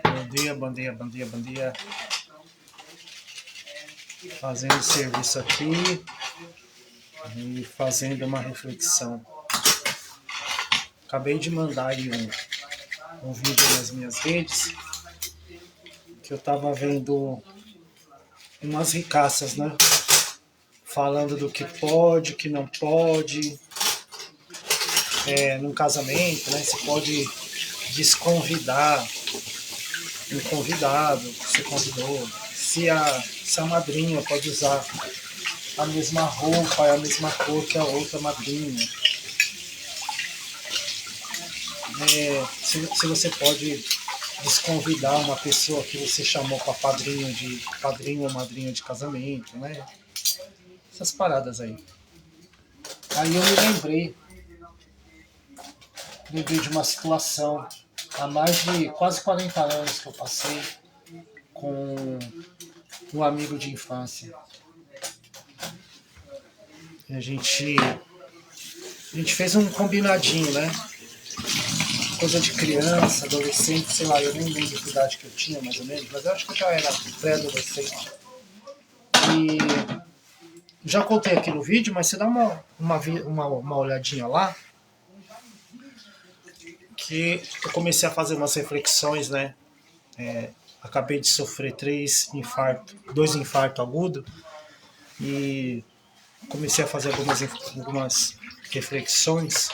Bom dia, bom dia, bom dia, bom dia. Fazendo serviço aqui e fazendo uma reflexão. Acabei de mandar aí um vídeo nas minhas redes que eu tava vendo umas ricaças, né? Falando do que pode, que não pode, num casamento, né? Você pode desconvidar um convidado que você convidou, se a madrinha pode usar a mesma roupa, a mesma cor que a outra madrinha. Se você pode desconvidar uma pessoa que você chamou para padrinho ou madrinha de casamento, né? Essas paradas aí. Aí eu me lembrei de uma situação há mais de quase 40 anos que eu passei com um amigo de infância. A gente fez um combinadinho, né? Coisa de criança, adolescente, sei lá, eu nem lembro que idade que eu tinha, mais ou menos, mas eu acho que eu já era pré-adolescente. E já contei aqui no vídeo, mas você dá uma olhadinha lá, que eu comecei a fazer umas reflexões, né? Acabei de sofrer 2 infartos agudos, e comecei a fazer algumas reflexões,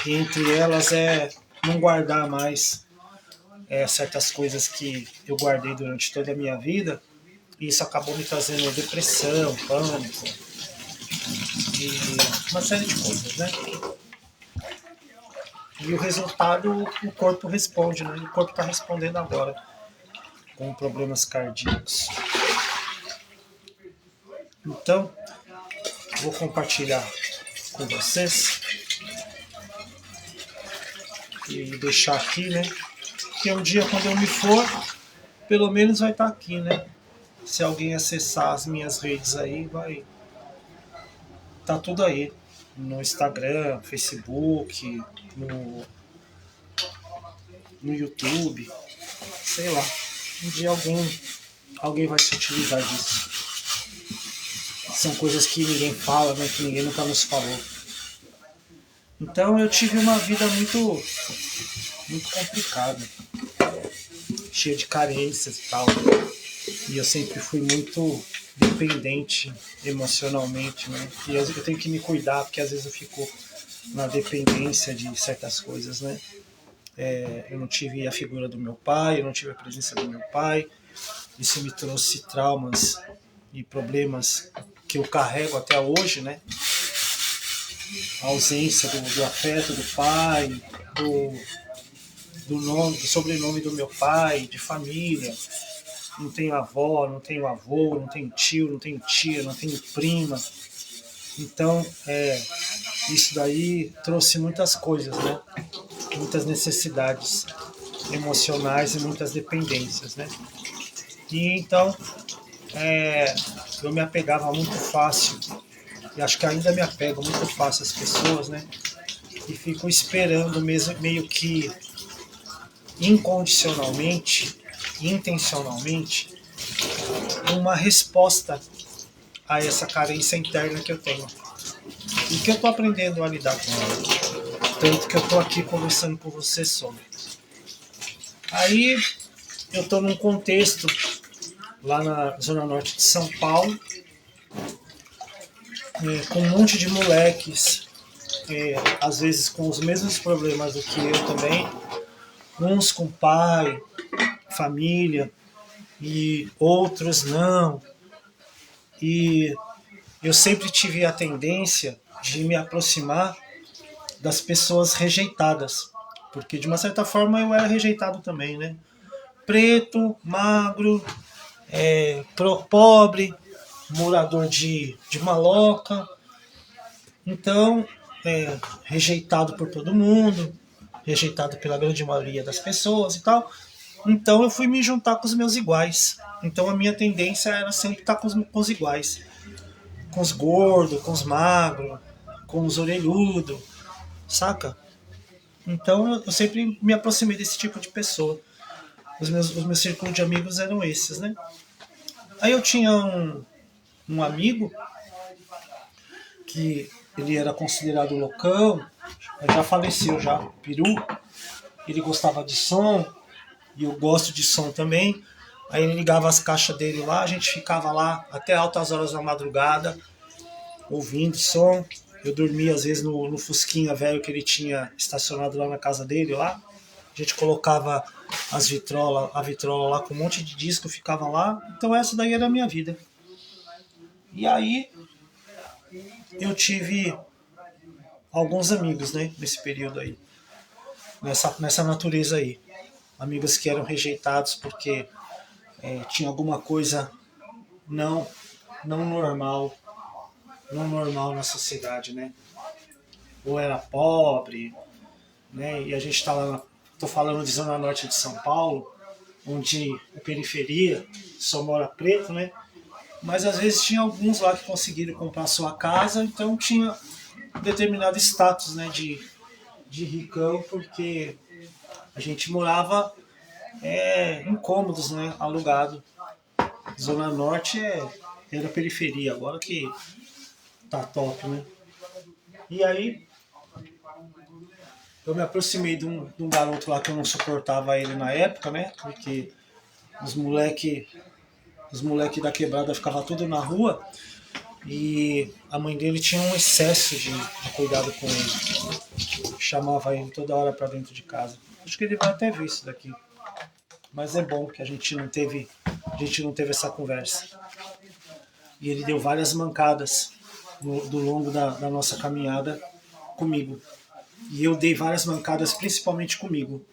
e entre elas não guardar mais certas coisas que eu guardei durante toda a minha vida, e isso acabou me trazendo depressão, pânico e uma série de coisas, né? E o resultado, o corpo responde, né? O corpo está respondendo agora com problemas cardíacos. Então, vou compartilhar com vocês e deixar aqui, né? Que um dia, quando eu me for, pelo menos vai estar aqui, né? Se alguém acessar as minhas redes aí, vai tá tudo aí. No Instagram, Facebook, no YouTube, sei lá. Um dia alguém vai se utilizar disso. São coisas que ninguém fala, né? Que ninguém nunca nos falou. Então eu tive uma vida muito complicada, cheia de carências e tal. E eu sempre fui muito dependente emocionalmente, né? E eu tenho que me cuidar, porque às vezes eu fico na dependência de certas coisas, né? Eu não tive a figura do meu pai, eu não tive a presença do meu pai. Isso me trouxe traumas e problemas que eu carrego até hoje, né? A ausência do afeto do pai, do sobrenome do meu pai, de família. Não tenho avó, não tenho avô, não tenho tio, não tenho tia, não tenho prima. Então, isso daí trouxe muitas coisas, né? Muitas necessidades emocionais e muitas dependências, né? E então, eu me apegava muito fácil, e acho que ainda me apego muito fácil às pessoas, né? E fico esperando mesmo, meio que incondicionalmente, intencionalmente, uma resposta a essa carência interna que eu tenho. E que eu estou aprendendo a lidar com ela. Tanto que eu estou aqui conversando com você sobre. Aí eu estou num contexto lá na Zona Norte de São Paulo, com um monte de moleques, às vezes com os mesmos problemas do que eu também, uns com pai, família, e outros não. E eu sempre tive a tendência de me aproximar das pessoas rejeitadas, porque de uma certa forma eu era rejeitado também, né? Preto, magro, pobre, morador de maloca, então rejeitado por todo mundo, rejeitado pela grande maioria das pessoas e tal. Então eu fui me juntar com os meus iguais. Então a minha tendência era sempre estar com os iguais, com os gordos, com os magros, com os orelhudos, saca? Então eu sempre me aproximei desse tipo de pessoa. Os meus círculos de amigos eram esses, né? Aí eu tinha um amigo que ele era considerado loucão, já faleceu já, peru. Ele gostava de som, e eu gosto de som também. Aí ele ligava as caixas dele lá, a gente ficava lá até altas horas da madrugada, ouvindo som. Eu dormia às vezes no Fusquinha velho que ele tinha estacionado lá na casa dele lá. A gente colocava a vitrola lá com um monte de disco, ficava lá. Então essa daí era a minha vida. E aí eu tive alguns amigos, né, nesse período aí, nessa natureza aí. Amigos que eram rejeitados porque tinha alguma coisa não, não normal, não normal na sociedade, né? Ou era pobre, né? E a gente está lá, tô falando de zona norte de São Paulo, onde é periferia, só mora preto, né? Mas às vezes tinha alguns lá que conseguiram comprar sua casa, então tinha determinado status, né, de ricão, porque a gente morava em cômodos, né, alugado. Zona norte era periferia, agora que tá top, né? E aí eu me aproximei de um garoto lá que eu não suportava ele na época, né? Porque os moleque, os moleque da quebrada ficava tudo na rua e a mãe dele tinha um excesso de cuidado com ele. Chamava ele toda hora pra dentro de casa. Acho que ele vai até ver isso daqui. Mas é bom que a gente não teve essa conversa. E ele deu várias mancadas do longo da nossa caminhada comigo. E eu dei várias mancadas, principalmente comigo.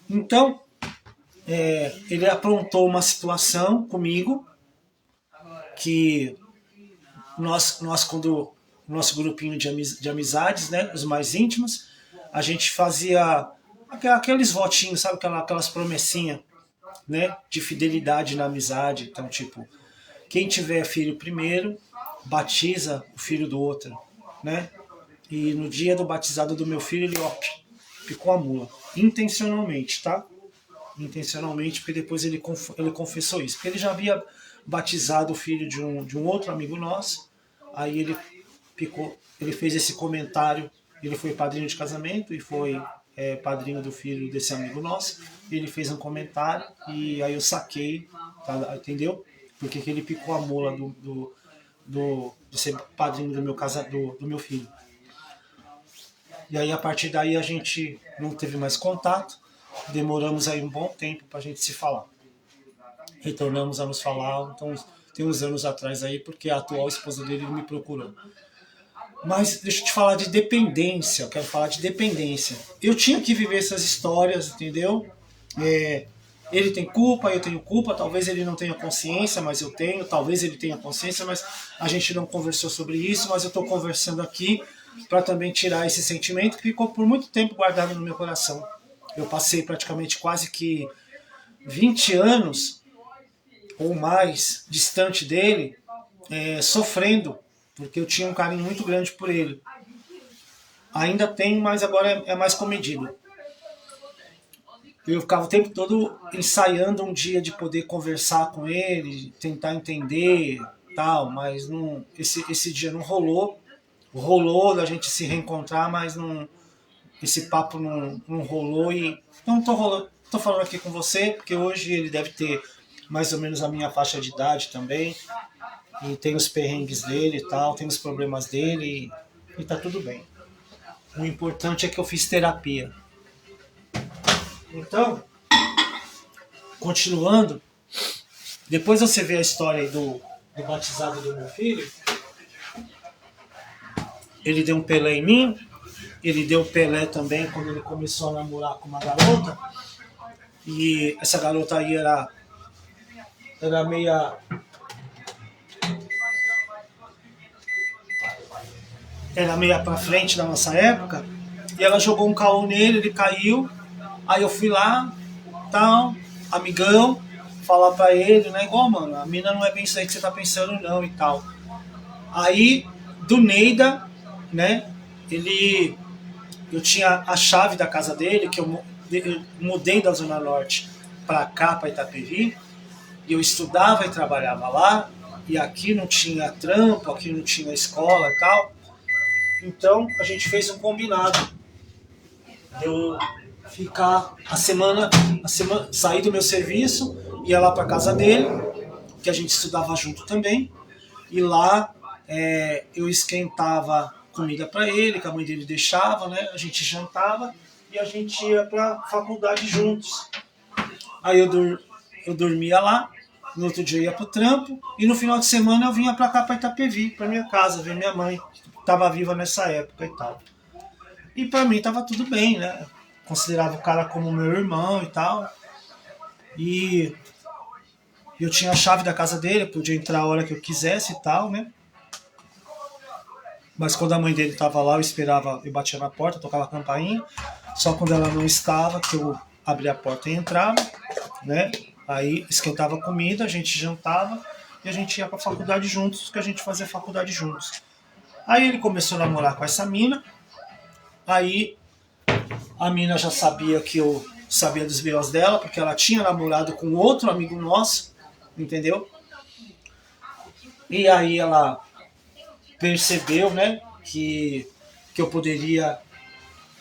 Então, ele aprontou uma situação comigo que nós quando nosso grupinho de amizades, né, os mais íntimos, a gente fazia aqueles votinhos, sabe, aquelas promessinhas, né, de fidelidade na amizade. Então, tipo, quem tiver filho primeiro, batiza o filho do outro, né? E no dia do batizado do meu filho, ele picou a mula. Intencionalmente, tá? Intencionalmente, porque depois ele confessou isso. Porque ele já havia batizado o filho de um outro amigo nosso. Aí ele picou, ele fez esse comentário. Ele foi padrinho de casamento e foi padrinho do filho desse amigo nosso. Ele fez um comentário e aí eu saquei, tá, entendeu? Porque que ele picou a mula de ser padrinho do meu filho. E aí a partir daí a gente não teve mais contato, demoramos aí um bom tempo para a gente se falar. Retornamos a nos falar, então tem uns anos atrás aí, porque a atual esposa dele me procurou. Mas deixa eu te falar de dependência, eu quero falar de dependência. Eu tinha que viver essas histórias, entendeu? Ele tem culpa, eu tenho culpa, talvez ele não tenha consciência, mas eu tenho, talvez ele tenha consciência, mas a gente não conversou sobre isso, mas eu estou conversando aqui para também tirar esse sentimento que ficou por muito tempo guardado no meu coração. Eu passei praticamente quase que 20 anos ou mais distante dele, sofrendo, porque eu tinha um carinho muito grande por ele. Ainda tenho, mas agora é mais comedido. Eu ficava o tempo todo ensaiando um dia de poder conversar com ele, tentar entender, tal, mas não, esse dia não rolou. Rolou da gente se reencontrar, mas não, esse papo não rolou e não tô falando aqui com você, porque hoje ele deve ter mais ou menos a minha faixa de idade também, e tem os perrengues dele e tal, tem os problemas dele e tá tudo bem. O importante é que eu fiz terapia. Então, continuando, depois você vê a história aí do batizado do meu filho, ele deu um Pelé em mim, ele deu Pelé também quando ele começou a namorar com uma garota, e essa garota aí era meia. Era meia pra frente da nossa época, e ela jogou um caô nele, ele caiu, aí eu fui lá, tal, amigão, falar pra ele, né, igual, mano, a mina não é bem isso aí que você tá pensando não e tal. Aí, do Neida, né, ele, eu tinha a chave da casa dele, que eu mudei da Zona Norte para cá, para Itapevi, e eu estudava e trabalhava lá, e aqui não tinha trampo, aqui não tinha escola e tal. Então a gente fez um combinado de eu ficar sair do meu serviço, ia lá para casa dele, que a gente estudava junto também, e lá eu esquentava comida para ele, que a mãe dele deixava, né? A gente jantava e a gente ia para faculdade juntos. Aí eu dormia lá, no outro dia eu ia pro trampo, e no final de semana eu vinha para cá, para Itapevi, para minha casa, ver minha mãe, que estava viva nessa época e tal. E para mim tava tudo bem, né? Considerava o cara como meu irmão e tal. E eu tinha a chave da casa dele, eu podia entrar a hora que eu quisesse e tal, né? Mas quando a mãe dele estava lá, eu esperava, eu batia na porta, tocava a campainha. Só quando ela não estava, que eu abria a porta e entrava, né? Aí esquentava a comida, a gente jantava e a gente ia pra faculdade juntos, que a gente fazia faculdade juntos. Aí ele começou a namorar com essa mina. Aí a mina já sabia que eu sabia dos B.O.s dela, porque ela tinha namorado com outro amigo nosso, entendeu? E aí ela percebeu, né, que eu poderia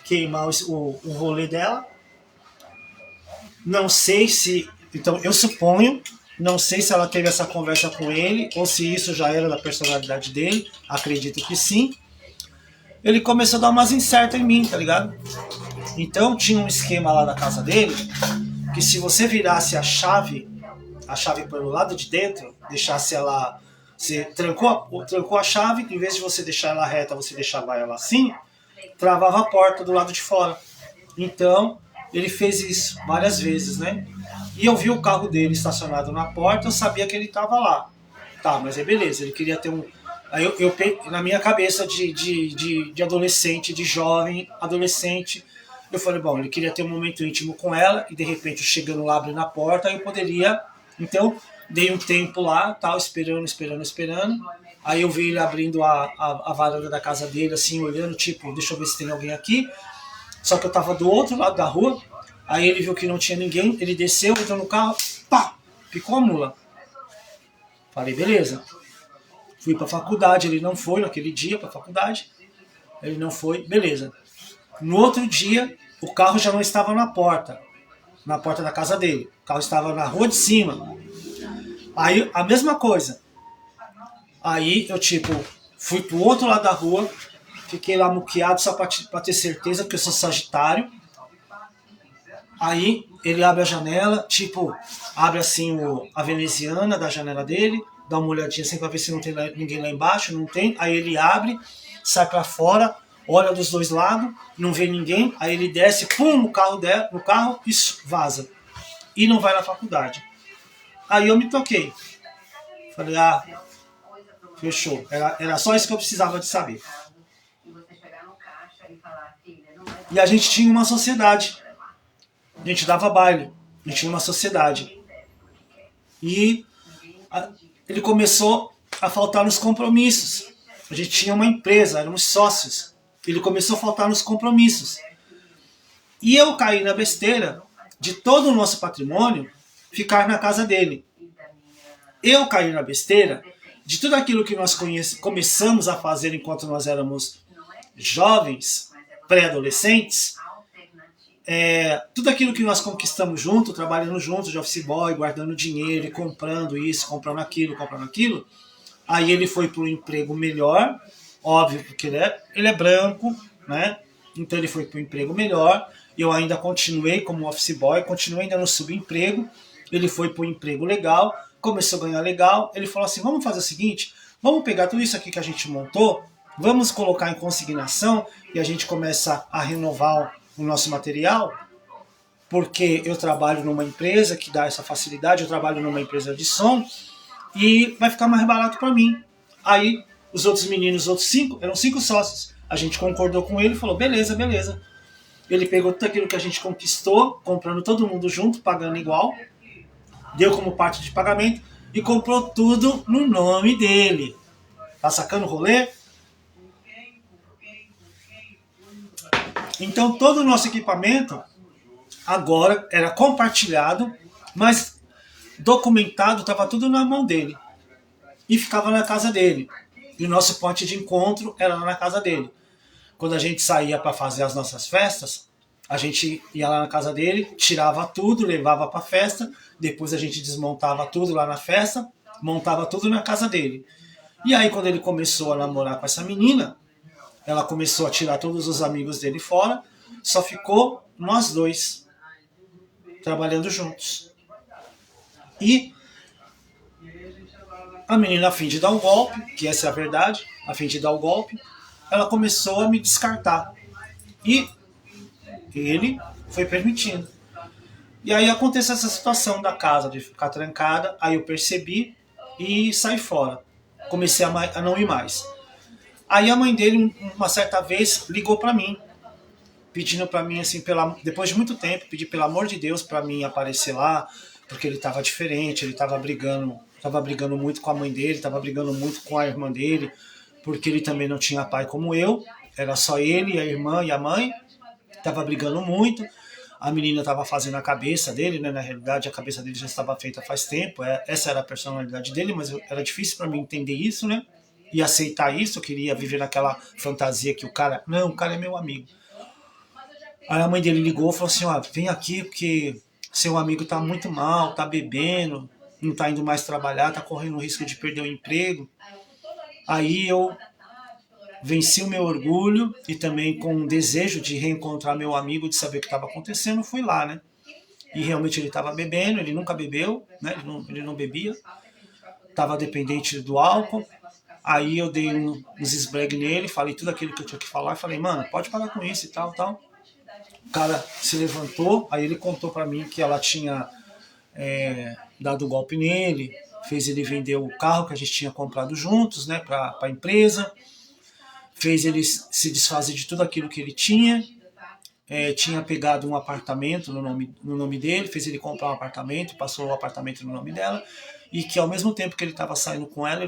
queimar o rolê dela. Não sei se... Então, eu suponho, não sei se ela teve essa conversa com ele, ou se isso já era da personalidade dele, acredito que sim. Ele começou a dar umas incertas em mim, tá ligado? Então, tinha um esquema lá na casa dele, que se você virasse a chave pelo lado de dentro, deixasse ela... Você trancou a chave, em vez de você deixar ela reta, você deixava ela assim, travava a porta do lado de fora. Então, ele fez isso várias vezes, né? E eu vi o carro dele estacionado na porta, eu sabia que ele estava lá. Tá, mas é beleza, ele queria ter um... Aí eu na minha cabeça de adolescente, de jovem, adolescente, eu falei, bom, ele queria ter um momento íntimo com ela, e de repente chegando lá, abrindo a porta, eu poderia... Então, dei um tempo lá, tal, esperando. Aí eu vi ele abrindo a varanda da casa dele, assim, olhando, tipo, deixa eu ver se tem alguém aqui. Só que eu tava do outro lado da rua, aí ele viu que não tinha ninguém, ele desceu, entrou no carro, pá, picou a mula. Falei, beleza. Fui pra faculdade, ele não foi naquele dia pra faculdade, ele não foi, beleza. No outro dia, o carro já não estava na porta da casa dele, o carro estava na rua de cima. Aí, a mesma coisa. Aí eu, tipo, fui pro outro lado da rua, fiquei lá muqueado só pra ter certeza que eu sou sagitário. Aí ele abre a janela, tipo, abre assim a veneziana da janela dele, dá uma olhadinha assim pra ver se não tem ninguém lá embaixo, não tem. Aí ele abre, sai pra fora, olha dos dois lados, não vê ninguém, aí ele desce, pum, no carro e vaza. E não vai na faculdade. Aí eu me toquei. Falei, fechou. Era só isso que eu precisava de saber. E a gente tinha uma sociedade. A gente dava baile. A gente tinha uma sociedade. E ele começou a faltar nos compromissos. A gente tinha uma empresa, éramos sócios. Ele começou a faltar nos compromissos. E eu caí na besteira de todo o nosso patrimônio ficar na casa dele. Eu caí na besteira de tudo aquilo que nós começamos a fazer enquanto nós éramos jovens, pré-adolescentes, tudo aquilo que nós conquistamos junto, trabalhando juntos de office boy, guardando dinheiro e comprando isso, comprando aquilo, aí ele foi para um emprego melhor, óbvio, porque ele é branco, né? Então ele foi para um emprego melhor, eu ainda continuei como office boy, continuei ainda no subemprego, ele foi para um emprego legal, começou a ganhar legal, ele falou assim, vamos fazer o seguinte, vamos pegar tudo isso aqui que a gente montou, vamos colocar em consignação e a gente começa a renovar o nosso material, porque eu trabalho numa empresa que dá essa facilidade, eu trabalho numa empresa de som e vai ficar mais barato para mim. Aí os outros meninos, os outros 5, eram 5 sócios, a gente concordou com ele e falou, beleza. Ele pegou tudo aquilo que a gente conquistou, comprando todo mundo junto, pagando igual, deu como parte de pagamento e comprou tudo no nome dele. Tá sacando o rolê? Então todo o nosso equipamento agora era compartilhado, mas documentado, estava tudo na mão dele. E ficava na casa dele. E o nosso ponto de encontro era lá na casa dele. Quando a gente saía para fazer as nossas festas, a gente ia lá na casa dele, tirava tudo, levava para a festa, depois a gente desmontava tudo lá na festa, montava tudo na casa dele. E aí quando ele começou a namorar com essa menina, ela começou a tirar todos os amigos dele fora, só ficou nós dois trabalhando juntos. E a menina, a fim de dar um golpe, que essa é a verdade, a fim de dar o golpe, ela começou a me descartar. E ele foi permitindo. E aí aconteceu essa situação da casa, de ficar trancada, aí eu percebi e saí fora. Comecei a não ir mais. Aí a mãe dele, uma certa vez, ligou para mim, pedindo para mim, assim, depois de muito tempo, pedir pelo amor de Deus para mim aparecer lá, porque ele estava diferente, ele estava brigando muito com a mãe dele, estava brigando muito com a irmã dele, porque ele também não tinha pai como eu, era só ele, a irmã e a mãe, estava brigando muito, a menina estava fazendo a cabeça dele, né? Na realidade a cabeça dele já estava feita faz tempo, essa era a personalidade dele, mas era difícil para mim entender isso, né? E aceitar isso, eu queria viver naquela fantasia que o cara é meu amigo. Aí a mãe dele ligou e falou assim, ó, vem aqui porque seu amigo tá muito mal, tá bebendo, não tá indo mais trabalhar, tá correndo o risco de perder o emprego. Aí eu venci o meu orgulho e também com o desejo de reencontrar meu amigo, de saber o que estava acontecendo, fui lá, né? E realmente ele estava bebendo, ele nunca bebeu, né? Ele não bebia, estava dependente do álcool. Aí eu dei uns esbregue nele, falei tudo aquilo que eu tinha que falar, e falei, mano, pode parar com isso e tal, tal. O cara se levantou, aí ele contou para mim que ela tinha dado golpe nele, fez ele vender o carro que a gente tinha comprado juntos, né, para a empresa, fez ele se desfazer de tudo aquilo que ele tinha, tinha pegado um apartamento no nome dele, fez ele comprar um apartamento, passou o apartamento no nome dela, e que ao mesmo tempo que ele estava saindo com ela,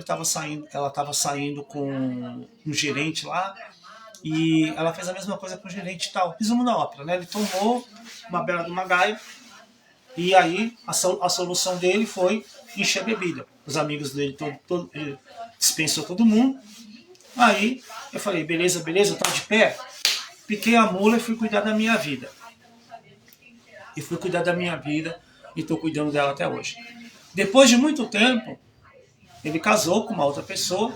ela estava saindo com um gerente lá, e ela fez a mesma coisa com o gerente e tal. Resumo da ópera, né? Ele tomou uma bela de uma gaia, e aí a solução dele foi encher a bebida. Os amigos dele, ele dispensou todo mundo. Aí eu falei, beleza, tá de pé? Piquei a mula e fui cuidar da minha vida. E fui cuidar da minha vida e estou cuidando dela até hoje. Depois de muito tempo, ele casou com uma outra pessoa,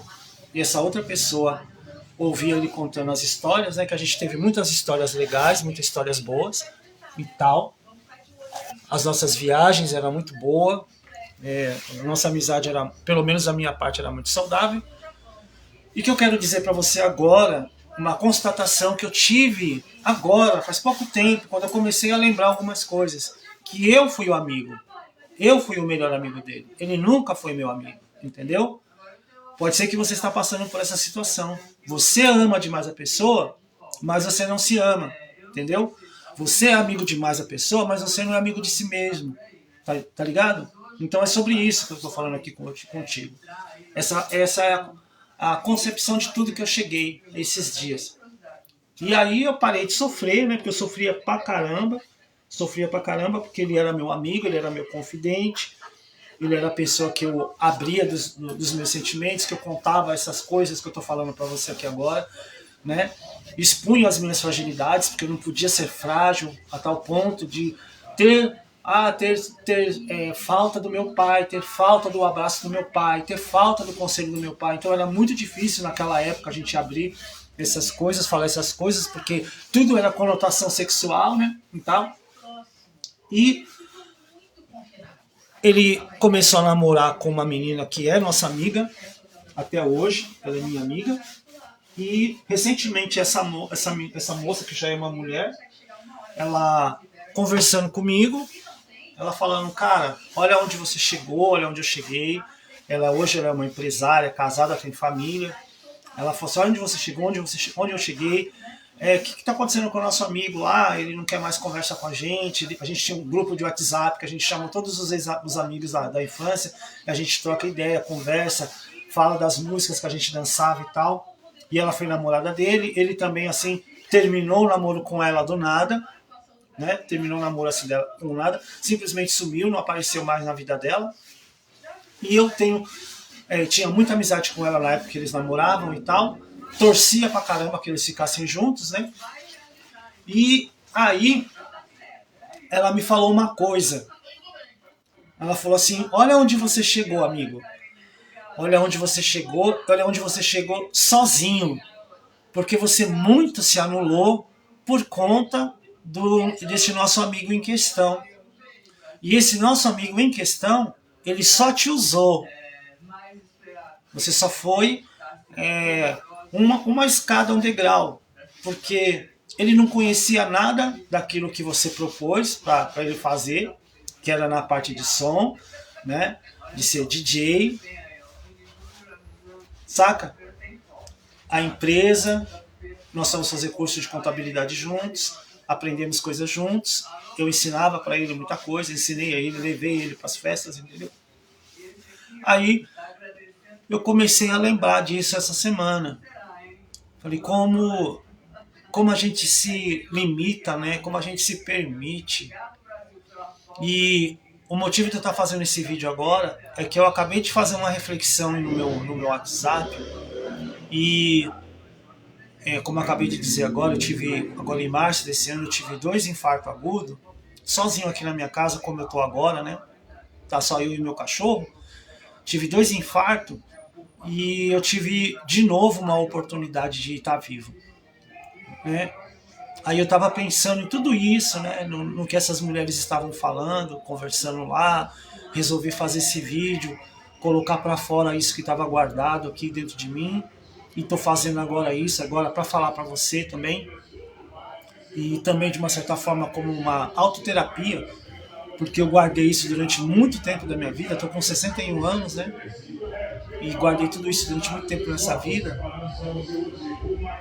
e essa outra pessoa ouvia ele contando as histórias, né? Que a gente teve muitas histórias legais, muitas histórias boas e tal. As nossas viagens eram muito boas, a nossa amizade era, pelo menos a minha parte, era muito saudável. E que eu quero dizer para você agora, uma constatação que eu tive agora, faz pouco tempo, quando eu comecei a lembrar algumas coisas, que eu fui o amigo, eu fui o melhor amigo dele, ele nunca foi meu amigo, entendeu? Pode ser que você está passando por essa situação, você ama demais a pessoa, mas você não se ama, entendeu? Você é amigo demais da pessoa, mas você não é amigo de si mesmo, tá ligado? Então é sobre isso que eu estou falando aqui contigo. Essa é a concepção de tudo que eu cheguei esses dias. E aí eu parei de sofrer, né? Porque eu sofria pra caramba porque ele era meu amigo, ele era meu confidente, ele era a pessoa que eu abria dos meus sentimentos, que eu contava essas coisas que eu tô falando pra você aqui agora, né? Expunha as minhas fragilidades, porque eu não podia ser frágil a tal ponto de ter falta do meu pai, ter falta do abraço do meu pai, ter falta do conselho do meu pai. Então era muito difícil naquela época a gente abrir essas coisas, falar essas coisas, porque tudo era conotação sexual, né? E ele começou a namorar com uma menina que é nossa amiga, até hoje, ela é minha amiga. E recentemente essa moça, que já é uma mulher, ela conversando comigo, ela falando, cara, olha onde você chegou, olha onde eu cheguei. Hoje ela é uma empresária, casada, tem família. Ela falou assim, olha onde você chegou, onde eu cheguei. O que está acontecendo com o nosso amigo lá? Ele não quer mais conversar com a gente. A gente tinha um grupo de WhatsApp que a gente chama todos os amigos da infância. A gente troca ideia, conversa, fala das músicas que a gente dançava e tal. E ela foi namorada dele. Ele também, assim, terminou o namoro com ela do nada, né? Terminou o namoro assim dela do nada, simplesmente sumiu, não apareceu mais na vida dela. E eu tinha muita amizade com ela na época que eles namoravam e tal, torcia pra caramba que eles ficassem juntos, né? E aí ela me falou uma coisa. Ela falou assim: olha onde você chegou, amigo. Olha onde você chegou sozinho. Porque você muito se anulou por conta desse nosso amigo em questão. E esse nosso amigo em questão, ele só te usou. Você só foi uma escada, um degrau. Porque ele não conhecia nada daquilo que você propôs para ele fazer, que era na parte de som, né? De ser DJ. Saca? A empresa, nós vamos fazer curso de contabilidade juntos, aprendemos coisas juntos, eu ensinava para ele muita coisa, ensinei a ele, levei ele para as festas, entendeu? Aí eu comecei a lembrar disso essa semana. Falei, como a gente se limita, né? Como a gente se permite. E o motivo de eu estar fazendo esse vídeo agora é que eu acabei de fazer uma reflexão no meu WhatsApp. E como eu acabei de dizer agora, agora em março desse ano, eu tive 2 infartos agudos, sozinho aqui na minha casa, como eu tô agora, né? Tá só eu e meu cachorro. Tive 2 infartos e eu tive de novo uma oportunidade de estar vivo, né? Aí eu tava pensando em tudo isso, né? No que essas mulheres estavam falando, conversando lá, resolvi fazer esse vídeo, colocar para fora isso que estava guardado aqui dentro de mim. E tô fazendo agora isso, agora para falar para você também. E também de uma certa forma como uma autoterapia, porque eu guardei isso durante muito tempo da minha vida, tô com 61 anos, né? E guardei tudo isso durante muito tempo nessa vida.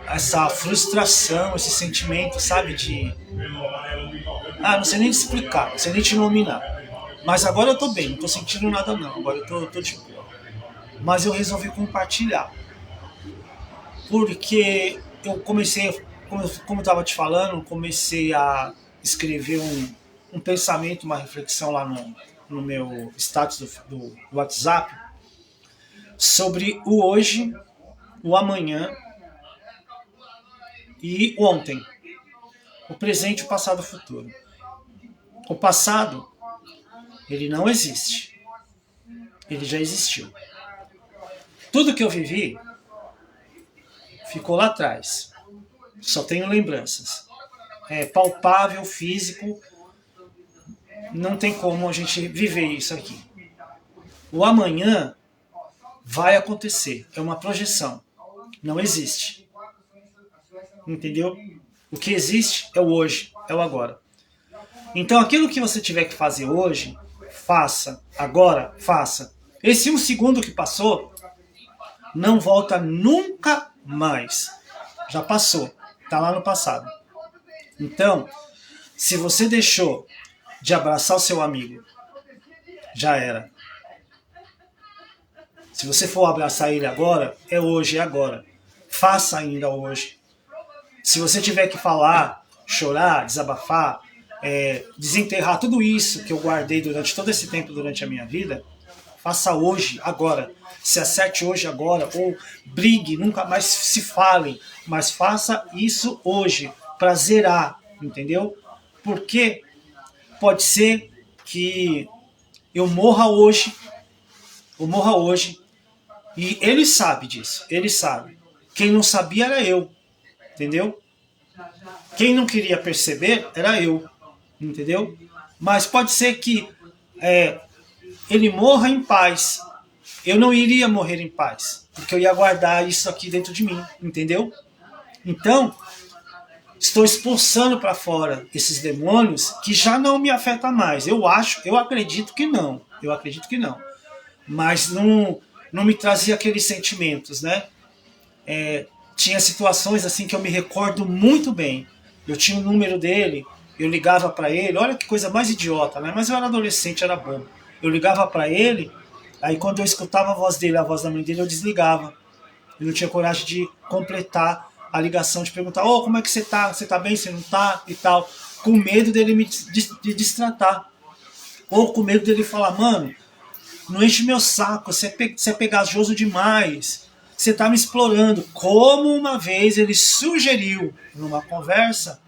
Essa frustração, esse sentimento, sabe, não sei nem te explicar, não sei nem te nominar. Mas agora eu tô bem, não tô sentindo nada não, agora eu tô de boa. Mas eu resolvi compartilhar. Porque eu comecei, como eu estava te falando, comecei a escrever um pensamento, uma reflexão lá no meu status do WhatsApp sobre o hoje, o amanhã e o ontem. O presente, o passado e o futuro. O passado, ele não existe. Ele já existiu. Tudo que eu vivi ficou lá atrás. Só tenho lembranças. É palpável, físico. Não tem como a gente viver isso aqui. O amanhã vai acontecer. É uma projeção. Não existe. Entendeu? O que existe é o hoje, é o agora. Então aquilo que você tiver que fazer hoje, faça. Agora, faça. Esse 1 segundo que passou, não volta nunca mais. Já passou. Está lá no passado. Então, se você deixou de abraçar o seu amigo, já era. Se você for abraçar ele agora, é hoje, é agora. Faça ainda hoje. Se você tiver que falar, chorar, desabafar, desenterrar tudo isso que eu guardei durante todo esse tempo durante a minha vida, faça hoje, agora. Se acerte hoje, agora, ou brigue, nunca mais se falem, mas faça isso hoje, pra zerar, entendeu? Porque pode ser que eu morra hoje, e ele sabe disso, ele sabe. Quem não sabia era eu, entendeu? Quem não queria perceber era eu, entendeu? Mas pode ser que ele morra em paz. Eu não iria morrer em paz, porque eu ia guardar isso aqui dentro de mim, entendeu? Então, estou expulsando para fora esses demônios que já não me afetam mais. Eu acredito que não. Mas não me trazia aqueles sentimentos, né? Tinha situações assim que eu me recordo muito bem. Eu tinha o número dele, eu ligava para ele, olha que coisa mais idiota, né? Mas eu era adolescente, era bobo. Eu ligava para ele, aí quando eu escutava a voz dele, a voz da mãe dele, eu desligava. Eu não tinha coragem de completar a ligação de perguntar, ô, como é que você tá? Você tá bem? Você não tá? E tal. Com medo dele me destratar. Ou com medo dele falar, mano, não enche meu saco, você é pegajoso demais. Você tá me explorando. Como uma vez ele sugeriu, numa conversa,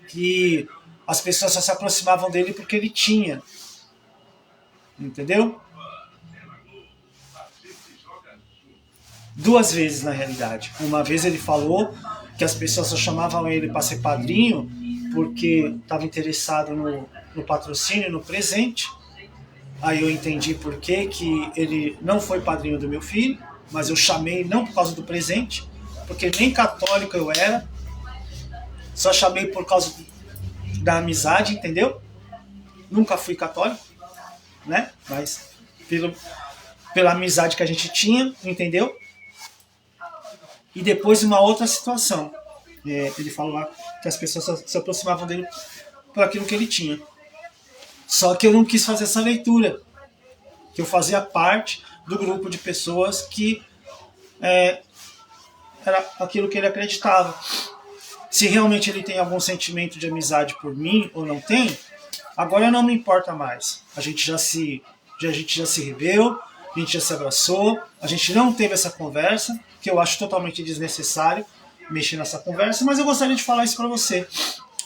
que as pessoas só se aproximavam dele porque ele tinha. Entendeu? 2 vezes, na realidade. Uma vez ele falou que as pessoas só chamavam ele para ser padrinho porque estava interessado no patrocínio, no presente. Aí eu entendi por que ele não foi padrinho do meu filho, mas eu chamei não por causa do presente, porque nem católico eu era, só chamei por causa da amizade, entendeu? Nunca fui católico, né? Mas pela amizade que a gente tinha, entendeu? E depois uma outra situação. Ele falou lá que as pessoas se aproximavam dele por aquilo que ele tinha. Só que eu não quis fazer essa leitura. Que eu fazia parte do grupo de pessoas que era aquilo que ele acreditava. Se realmente ele tem algum sentimento de amizade por mim ou não tem, agora não me importa mais. A gente já se reveu, a gente já se abraçou, a gente não teve essa conversa, que eu acho totalmente desnecessário mexer nessa conversa, mas eu gostaria de falar isso para você,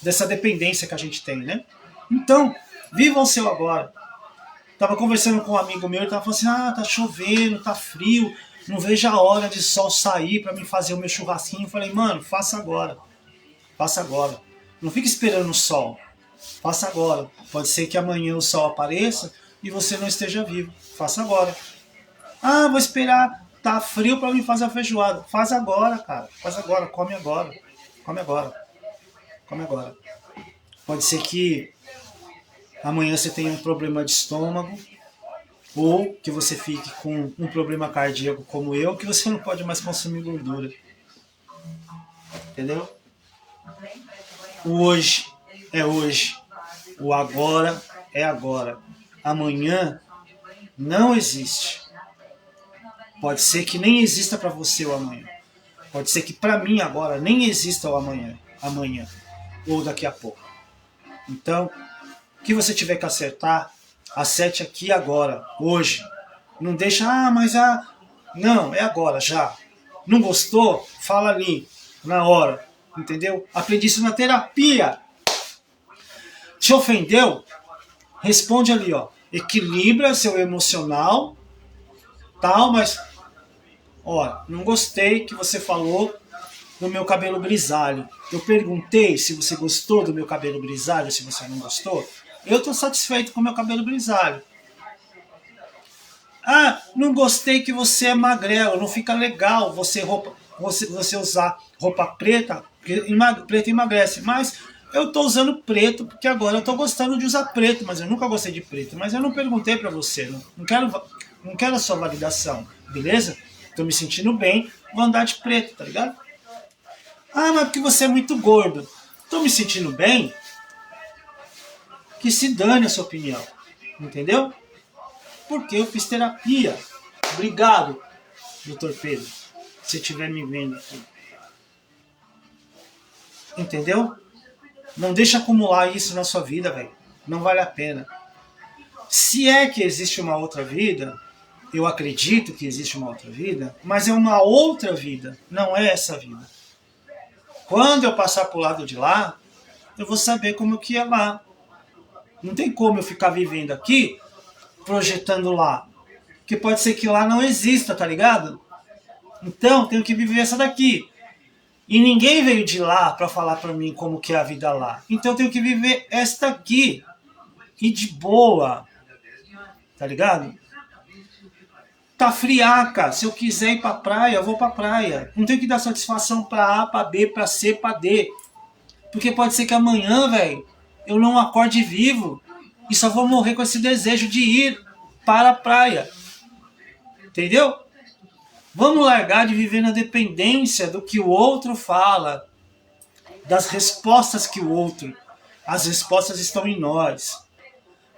dessa dependência que a gente tem, né? Então, viva o seu agora. Tava conversando com um amigo meu, ele tava falando assim, tá chovendo, tá frio, não vejo a hora de sol sair para mim fazer o meu churrasquinho. Eu falei, mano, faça agora. Faça agora. Não fique esperando o sol. Faça agora. Pode ser que amanhã o sol apareça e você não esteja vivo. Faça agora. Vou esperar. Tá frio para mim fazer a feijoada. Faz agora, cara. Faz agora. Come agora. Come agora. Come agora. Pode ser que amanhã você tenha um problema de estômago ou que você fique com um problema cardíaco como eu, que você não pode mais consumir gordura. Entendeu? O hoje é hoje. O agora é agora. Amanhã não existe. Pode ser que nem exista para você o amanhã. Pode ser que para mim agora nem exista o amanhã. Amanhã. Ou daqui a pouco. Então, o que você tiver que acertar, acerte aqui agora, hoje. Não deixa, não, é agora, já. Não gostou? Fala ali, na hora. Entendeu? Aprendi isso na terapia. Te ofendeu? Responde ali, ó. Equilibra seu emocional, tal, mas não gostei que você falou do meu cabelo grisalho. Eu perguntei se você gostou do meu cabelo grisalho, se você não gostou. Eu estou satisfeito com o meu cabelo grisalho. Não gostei que você é magrelo, não fica legal você usar roupa preta, porque preto emagrece. Mas eu estou usando preto porque agora eu estou gostando de usar preto, mas eu nunca gostei de preto. Mas eu não perguntei para você, não quero a sua validação, beleza? Estou me sentindo bem, vou andar de preto, tá ligado? Mas porque você é muito gordo. Estou me sentindo bem, que se dane a sua opinião, entendeu? Porque eu fiz terapia. Obrigado, Dr. Pedro, se estiver me vendo aqui. Entendeu? Não deixa acumular isso na sua vida, velho. Não vale a pena. Se é que existe uma outra vida, eu acredito que existe uma outra vida, mas é uma outra vida, não é essa vida. Quando eu passar pro lado de lá, eu vou saber como que é lá. Não tem como eu ficar vivendo aqui, projetando lá. Porque pode ser que lá não exista, tá ligado? Então, tenho que viver essa daqui. E ninguém veio de lá para falar para mim como que é a vida lá. Então, eu tenho que viver esta aqui. E de boa. Tá ligado? Tá friaca. Se eu quiser ir pra praia, eu vou pra praia. Não tenho que dar satisfação pra A, pra B, pra C, pra D. Porque pode ser que amanhã, velho, eu não acorde vivo e só vou morrer com esse desejo de ir para a praia. Entendeu? Vamos largar de viver na dependência do que o outro fala, das respostas que o outro. As respostas estão em nós.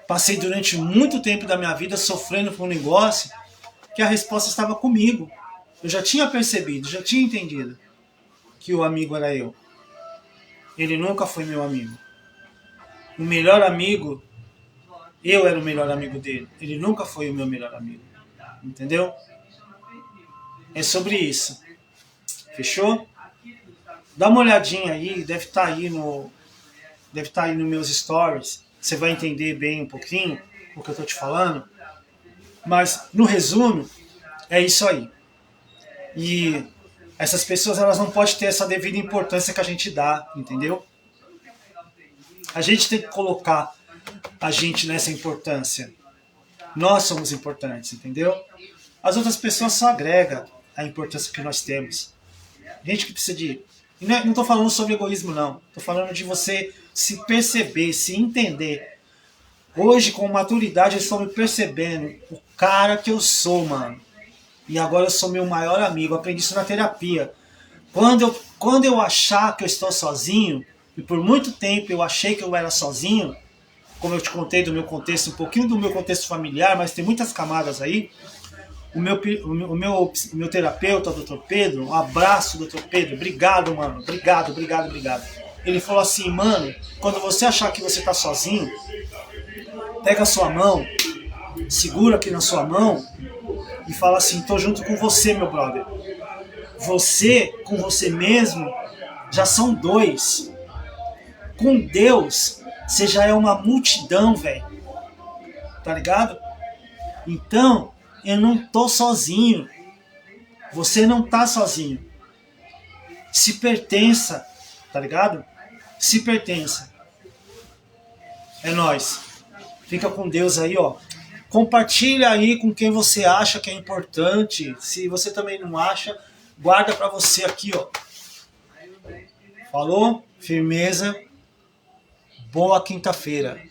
Passei durante muito tempo da minha vida sofrendo por um negócio que a resposta estava comigo. Eu já tinha percebido, já tinha entendido. que o amigo era eu. Ele nunca foi meu amigo. O melhor amigo, eu era o melhor amigo dele. Ele nunca foi o meu melhor amigo. Entendeu? É sobre isso. Fechou? Dá uma olhadinha aí, deve estar aí nos meus stories. Você vai entender bem um pouquinho o que eu tô te falando. Mas, no resumo, é isso aí. E essas pessoas, elas não podem ter essa devida importância que a gente dá, entendeu? A gente tem que colocar a gente nessa importância. Nós somos importantes, entendeu? As outras pessoas só agregam a importância que nós temos. Gente que precisa de... Não estou falando sobre egoísmo, não. Estou falando de você se perceber, se entender. Hoje, com maturidade, eu estou me percebendo o cara que eu sou, mano. E agora eu sou meu maior amigo. Eu aprendi isso na terapia. Quando eu achar que eu estou sozinho, e por muito tempo eu achei que eu era sozinho, como eu te contei do meu contexto, um pouquinho do meu contexto familiar, mas tem muitas camadas aí. O meu terapeuta, o Dr. Pedro, um abraço, Dr. Pedro, obrigado, mano, obrigado. Ele falou assim, mano, quando você achar que você tá sozinho, pega a sua mão, segura aqui na sua mão e fala assim, tô junto com você, meu brother. Você, com você mesmo, já são dois. Com Deus, você já é uma multidão, velho. Tá ligado? Então, eu não tô sozinho. Você não tá sozinho. Se pertença, tá ligado? Se pertença. É nóis. Fica com Deus aí, ó. Compartilha aí com quem você acha que é importante. Se você também não acha, guarda pra você aqui, ó. Falou? Firmeza. Boa quinta-feira.